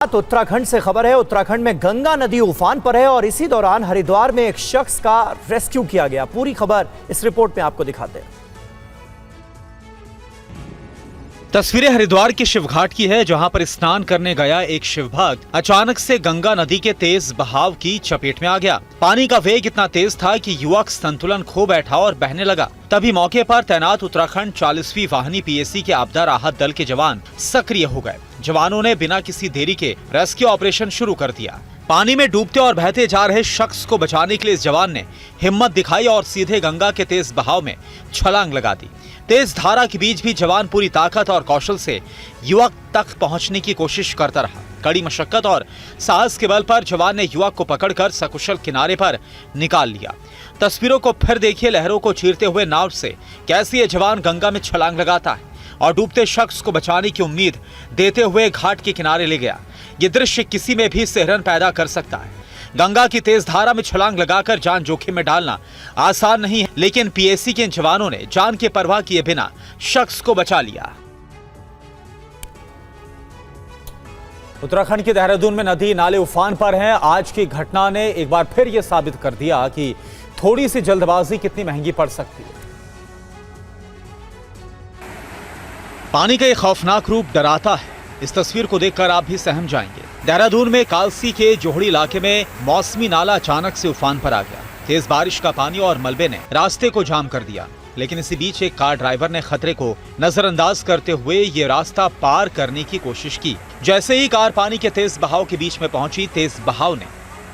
तो उत्तराखंड से खबर है। उत्तराखंड में गंगा नदी उफान पर है और इसी दौरान हरिद्वार में एक शख्स का रेस्क्यू किया गया। पूरी खबर इस रिपोर्ट में आपको दिखाते हैं। तस्वीरें हरिद्वार के शिवघाट की है, जहां पर स्नान करने गया एक शिव भक्त अचानक से गंगा नदी के तेज बहाव की चपेट में आ गया। पानी का वेग इतना तेज था कि युवक संतुलन खो बैठा और बहने लगा। तभी मौके पर तैनात उत्तराखंड 40वीं वाहिनी पीएसी के आपदा राहत दल के जवान सक्रिय हो गए। जवानों ने बिना किसी देरी के रेस्क्यू ऑपरेशन शुरू कर दिया। पानी में डूबते और बहते जा रहे शख्स को बचाने के लिए इस जवान ने हिम्मत दिखाई और सीधे गंगा के तेज बहाव में छलांग लगा दी। तेज धारा के बीच भी जवान पूरी ताकत और कौशल से युवक तक पहुंचने की कोशिश करता रहा। कड़ी मशक्कत और साहस के बल पर जवान ने युवक को पकड़कर सकुशल किनारे पर निकाल लिया। तस्वीरों को फिर देखिए, लहरों को चीरते हुए नाव से कैसे ये जवान गंगा में छलांग लगाता है और डूबते शख्स को बचाने की उम्मीद देते हुए घाट के किनारे ले गया। ये दृश्य किसी में भी सिहरन पैदा कर सकता है। गंगा की तेज धारा में छलांग लगाकर जान जोखिम में डालना आसान नहीं है, लेकिन पीएसी के इन जवानों ने जान की परवाह किए बिना शख्स को बचा लिया। उत्तराखंड के देहरादून में नदी नाले उफान पर हैं। आज की घटना ने एक बार फिर यह साबित कर दिया कि थोड़ी सी जल्दबाजी कितनी महंगी पड़ सकती है। पानी का ये खौफनाक रूप डराता है। इस तस्वीर को देखकर आप भी सहम जाएंगे। देहरादून में कालसी के जोहड़ी इलाके में मौसमी नाला अचानक से उफान पर आ गया। तेज बारिश का पानी और मलबे ने रास्ते को जाम कर दिया, लेकिन इसी बीच एक कार ड्राइवर ने खतरे को नजरअंदाज करते हुए ये रास्ता पार करने की कोशिश की। जैसे ही कार पानी के तेज बहाव के बीच में पहुंची, तेज बहाव ने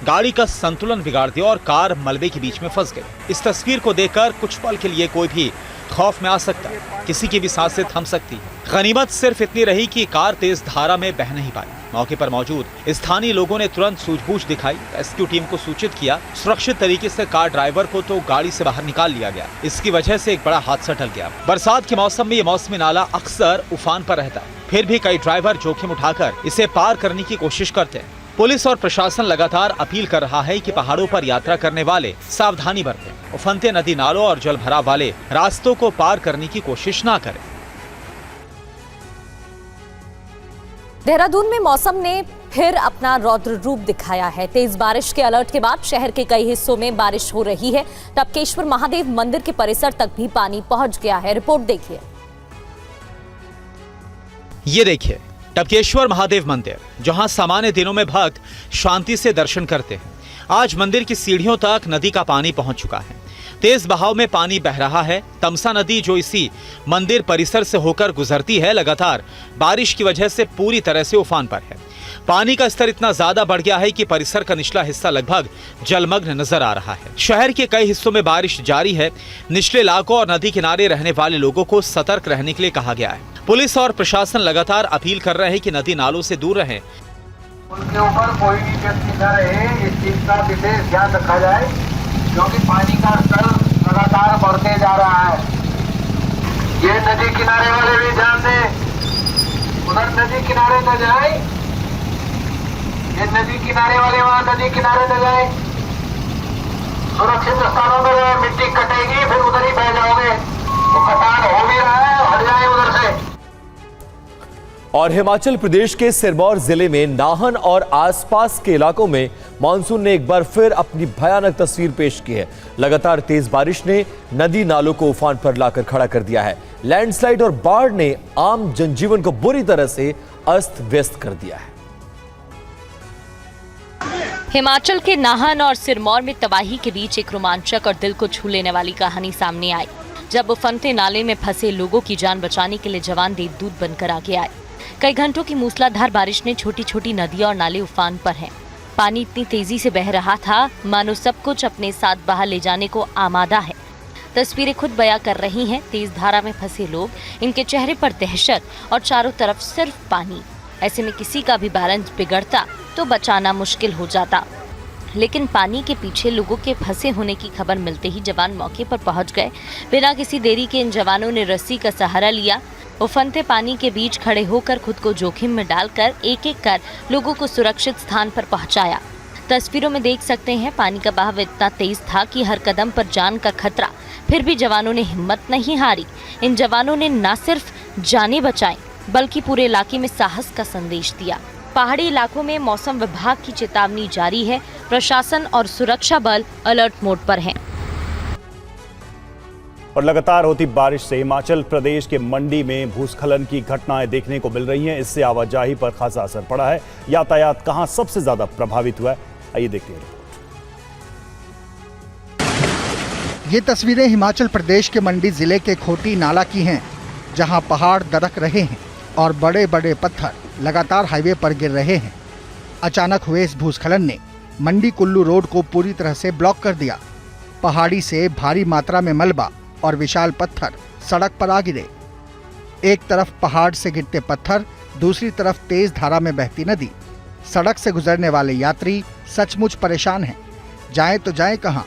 गाड़ी का संतुलन बिगाड़ दिया और कार मलबे के बीच में फंस गई। इस तस्वीर को देखकर कुछ पल के लिए कोई भी खौफ में आ सकता है, किसी की भी सांसें थम सकती है। गनीमत सिर्फ इतनी रही कि कार तेज धारा में बह नहीं पाई। मौके पर मौजूद स्थानीय लोगों ने तुरंत सूझबूझ दिखाई, रेस्क्यू टीम को सूचित किया। सुरक्षित तरीके से कार ड्राइवर को तो गाड़ी से बाहर निकाल लिया गया। इसकी वजह से एक बड़ा हादसा टल गया। बरसात के मौसम में ये मौसमी नाला अक्सर उफान पर रहता है, फिर भी कई ड्राइवर जोखिम उठाकर इसे पार करने की कोशिश करते हैं। पुलिस और प्रशासन लगातार अपील कर रहा है कि पहाड़ों पर यात्रा करने वाले सावधानी बरतें, उफनते नदी नालों और जल भराव वाले रास्तों को पार करने की कोशिश ना करें। देहरादून में मौसम ने फिर अपना रौद्र रूप दिखाया है। तेज बारिश के अलर्ट के बाद शहर के कई हिस्सों में बारिश हो रही है। टपकेश्वर महादेव मंदिर के परिसर तक भी पानी पहुंच गया है। रिपोर्ट देखिए। ये देखिए टपकेश्वर महादेव मंदिर, जहां सामान्य दिनों में भक्त शांति से दर्शन करते हैं, आज मंदिर की सीढ़ियों तक नदी का पानी पहुंच चुका है। तेज बहाव में पानी बह रहा है। तमसा नदी जो इसी मंदिर परिसर से होकर गुजरती है, लगातार बारिश की वजह से पूरी तरह से उफान पर है। पानी का स्तर इतना ज्यादा बढ़ गया है कि परिसर का निचला हिस्सा लगभग जलमग्न नजर आ रहा है। शहर के कई हिस्सों में बारिश जारी है। निचले इलाकों और नदी किनारे रहने वाले लोगों को सतर्क रहने के लिए कहा गया है। पुलिस और प्रशासन लगातार अपील कर रहे हैं कि नदी नालों से दूर रहें। उनके ऊपर कोई भी व्यक्ति न रहे, इस चीज का विशेष ध्यान रखा जाए, क्योंकि पानी का स्तर लगातार बढ़ते जा रहा है। ये नदी किनारे वाले भी ध्यान दें, उधर नदी किनारे न जाए। ये नदी किनारे वाले वहाँ नदी किनारे न जाए, सुरक्षित स्थानों पर जाए। मिट्टी कटेगी, फिर उधर ही बह जाओगे। तो कटान हो भी रहा है, हट जाए उधर से। और हिमाचल प्रदेश के सिरमौर जिले में नाहन और आसपास के इलाकों में मानसून ने एक बार फिर अपनी भयानक तस्वीर पेश की है। लगातार तेज बारिश ने नदी नालों को उफान पर लाकर खड़ा कर दिया है। लैंडस्लाइड और बाढ़ ने आम जनजीवन को बुरी तरह से अस्त व्यस्त कर दिया है। हिमाचल के नाहन और सिरमौर में तबाही के बीच एक रोमांचक और दिल को छू लेने वाली कहानी सामने आई, जब उफनते नाले में फंसे लोगों की जान बचाने के लिए जवान देवदूत बनकर आगे आए। कई घंटों की मूसलाधार बारिश ने छोटी छोटी नदियां और नाले उफान पर हैं। पानी इतनी तेजी से बह रहा था, मानो सब कुछ अपने साथ बहा ले जाने को आमादा है। तस्वीरें खुद बयां कर रही हैं। तेज धारा में फंसे लोग, इनके चेहरे पर दहशत और चारों तरफ सिर्फ पानी। ऐसे में किसी का भी बैलेंस बिगड़ता तो बचाना मुश्किल हो जाता, लेकिन पानी के पीछे लोगों के फंसे होने की खबर मिलते ही जवान मौके पर पहुंच गए। बिना किसी देरी के इन जवानों ने रस्सी का सहारा लिया। उफनते पानी के बीच खड़े होकर खुद को जोखिम में डालकर एक एक कर लोगों को सुरक्षित स्थान पर पहुंचाया। तस्वीरों में देख सकते हैं, पानी का बहाव इतना तेज था कि हर कदम पर जान का खतरा, फिर भी जवानों ने हिम्मत नहीं हारी। इन जवानों ने न सिर्फ जानें बचाई, बल्कि पूरे इलाके में साहस का संदेश दिया। पहाड़ी इलाकों में मौसम विभाग की चेतावनी जारी है। प्रशासन और सुरक्षा बल अलर्ट मोड पर हैं। और लगातार होती बारिश से हिमाचल प्रदेश के मंडी में भूस्खलन की घटनाएं देखने को मिल रही हैं। इससे आवाजाही पर खासा असर पड़ा है। यातायात कहां सबसे ज्यादा प्रभावित हुआ है, आइए देखते हैं। ये तस्वीरें हिमाचल प्रदेश के मंडी जिले के खोटी नाला की हैं, जहां पहाड़ दरक रहे हैं और बड़े बड़े पत्थर लगातार हाईवे पर गिर रहे हैं। अचानक हुए इस भूस्खलन ने मंडी कुल्लू रोड को पूरी तरह से ब्लॉक कर दिया। पहाड़ी से भारी मात्रा में मलबा और विशाल पत्थर सड़क पर आ गिरे। एक तरफ पहाड़ से गिरते पत्थर, दूसरी तरफ तेज धारा में बहती नदी। सड़क से गुजरने वाले यात्री सचमुच परेशान हैं। जाएं तो जाएं कहां?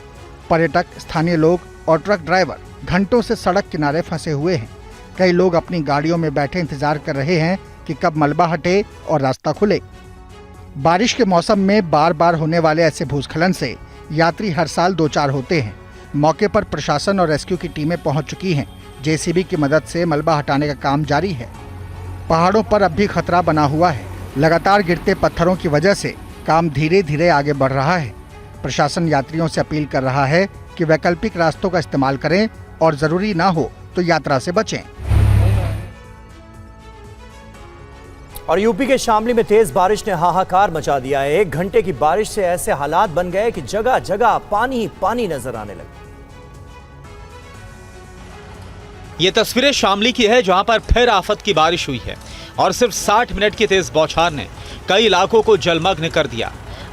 पर्यटक, स्थानीय लोग और ट्रक ड्राइवर घंटों से सड़क किनारे फंसे हुए हैं। कई लोग अपनी गाड़ियों में बैठे इंतजार कर रहे हैं कि कब मलबा हटे और रास्ता खुले। बारिश के मौसम में बार बार होने वाले ऐसे भूस्खलन से यात्री हर साल दो चार होते हैं। मौके पर प्रशासन और रेस्क्यू की टीमें पहुंच चुकी हैं। जेसीबी की मदद से मलबा हटाने का काम जारी है। पहाड़ों पर अब भी खतरा बना हुआ है। लगातार गिरते पत्थरों की वजह से काम धीरे धीरे आगे बढ़ रहा है। प्रशासन यात्रियों से अपील कर रहा है कि वैकल्पिक रास्तों का इस्तेमाल करें और जरूरी ना हो तो यात्रा से बचें। और यूपी के शामली में तेज बारिश ने हाहाकार मचा दिया है। 1 घंटे की बारिश से ऐसे हालात बन गए कि जगह जगह पानी ही पानी नजर आने लगे। ये तस्वीरें शामली की है, जहां पर फिर आफत की बारिश हुई है और सिर्फ 60 मिनट की तेज बौछार ने कई इलाकों को जलमग्न कर दिया।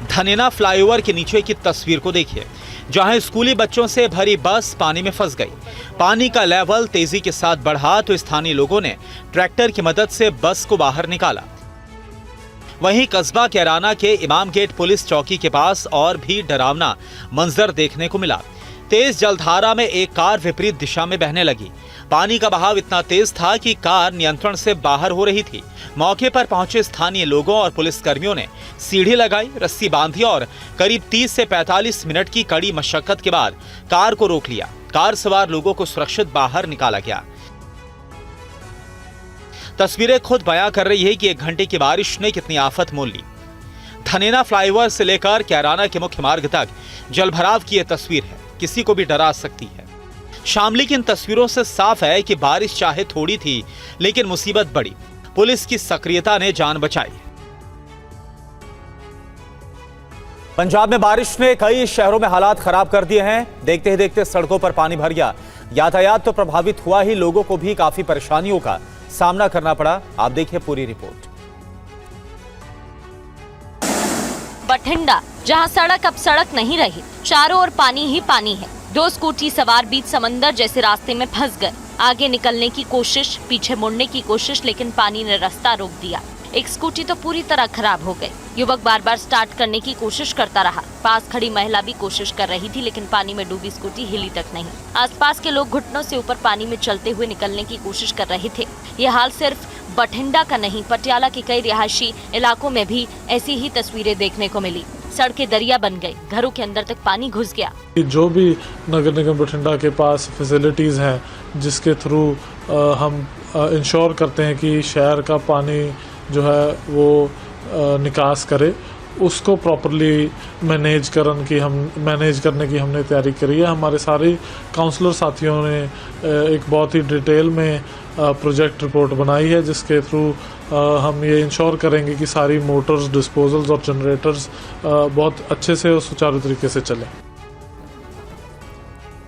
धनेना फ्लाईओवर के नीचे की तस्वीर को देखिए, जहां स्कूली बच्चों से भरी बस पानी में फंस गई। पानी का लेवल तेजी के साथ बढ़ा तो स्थानीय लोगों ने ट्रैक्टर की मदद से बस को बाहर निकाला। वहीं कस्बा कैराना के इमाम गेट पुलिस चौकी के पास और भी डरावना मंजर देखने को मिला। तेज जलधारा में एक कार विपरीत दिशा में बहने लगी। पानी का बहाव इतना तेज था कि कार नियंत्रण से बाहर हो रही थी। मौके पर पहुंचे स्थानीय लोगों और पुलिसकर्मियों ने सीढ़ी लगाई, रस्सी बांधी और करीब 30 से 45 मिनट की कड़ी मशक्कत के बाद कार को रोक लिया। कार सवार लोगों को सुरक्षित बाहर निकाला गया। तस्वीरें खुद बयां कर रही है कि 1 घंटे की बारिश ने कितनी आफत मोल ली। धनेना फ्लाईओवर से लेकर कैराना के मुख्य मार्ग तक जलभराव की यह तस्वीर है, किसी को भी डरा सकती है। शामली की इन तस्वीरों से साफ है कि बारिश चाहे थोड़ी थी, लेकिन मुसीबत बड़ी। पुलिस की सक्रियता ने जान बचाई। पंजाब में बारिश ने कई शहरों में हालात खराब कर दिए हैं। देखते ही देखते सड़कों पर पानी भर गया। यातायात तो प्रभावित हुआ ही, लोगों को भी काफी परेशानियों का सामना करना पड़ा। आप देखिए पूरी रिपोर्ट। बठिंडा, जहां सड़क अब सड़क नहीं रही, चारों ओर पानी ही पानी है। 2 स्कूटी सवार बीच समंदर जैसे रास्ते में फंस गए। आगे निकलने की कोशिश, पीछे मुड़ने की कोशिश, लेकिन पानी ने रास्ता रोक दिया। एक स्कूटी तो पूरी तरह खराब हो गई। युवक बार बार स्टार्ट करने की कोशिश करता रहा। पास खड़ी महिला भी कोशिश कर रही थी, लेकिन पानी में डूबी स्कूटी हिली तक नहीं। आसपास के लोग घुटनों से ऊपर पानी में चलते हुए निकलने की कोशिश कर रहे थे। ये हाल सिर्फ बठिंडा का नहीं, पटियाला के कई रिहायशी इलाकों में भी ऐसी ही तस्वीरें देखने को मिली। सड़कें दरिया बन गई, घरों के अंदर तक पानी घुस गया। जो भी नगर निगम बठिंडा के पास फैसिलिटीज़ हैं, जिसके थ्रू हम इंश्योर करते हैं कि शहर का पानी जो है वो निकास करे, उसको प्रॉपरली मैनेज करने की हमने तैयारी करी है। हमारे सारे काउंसलर साथियों ने एक बहुत ही डिटेल में प्रोजेक्ट रिपोर्ट बनाई है, जिसके थ्रू हम ये इंश्योर करेंगे कि सारी मोटर्स, डिस्पोजल्स और जनरेटर्स बहुत अच्छे से और सुचारू तरीके से चलें।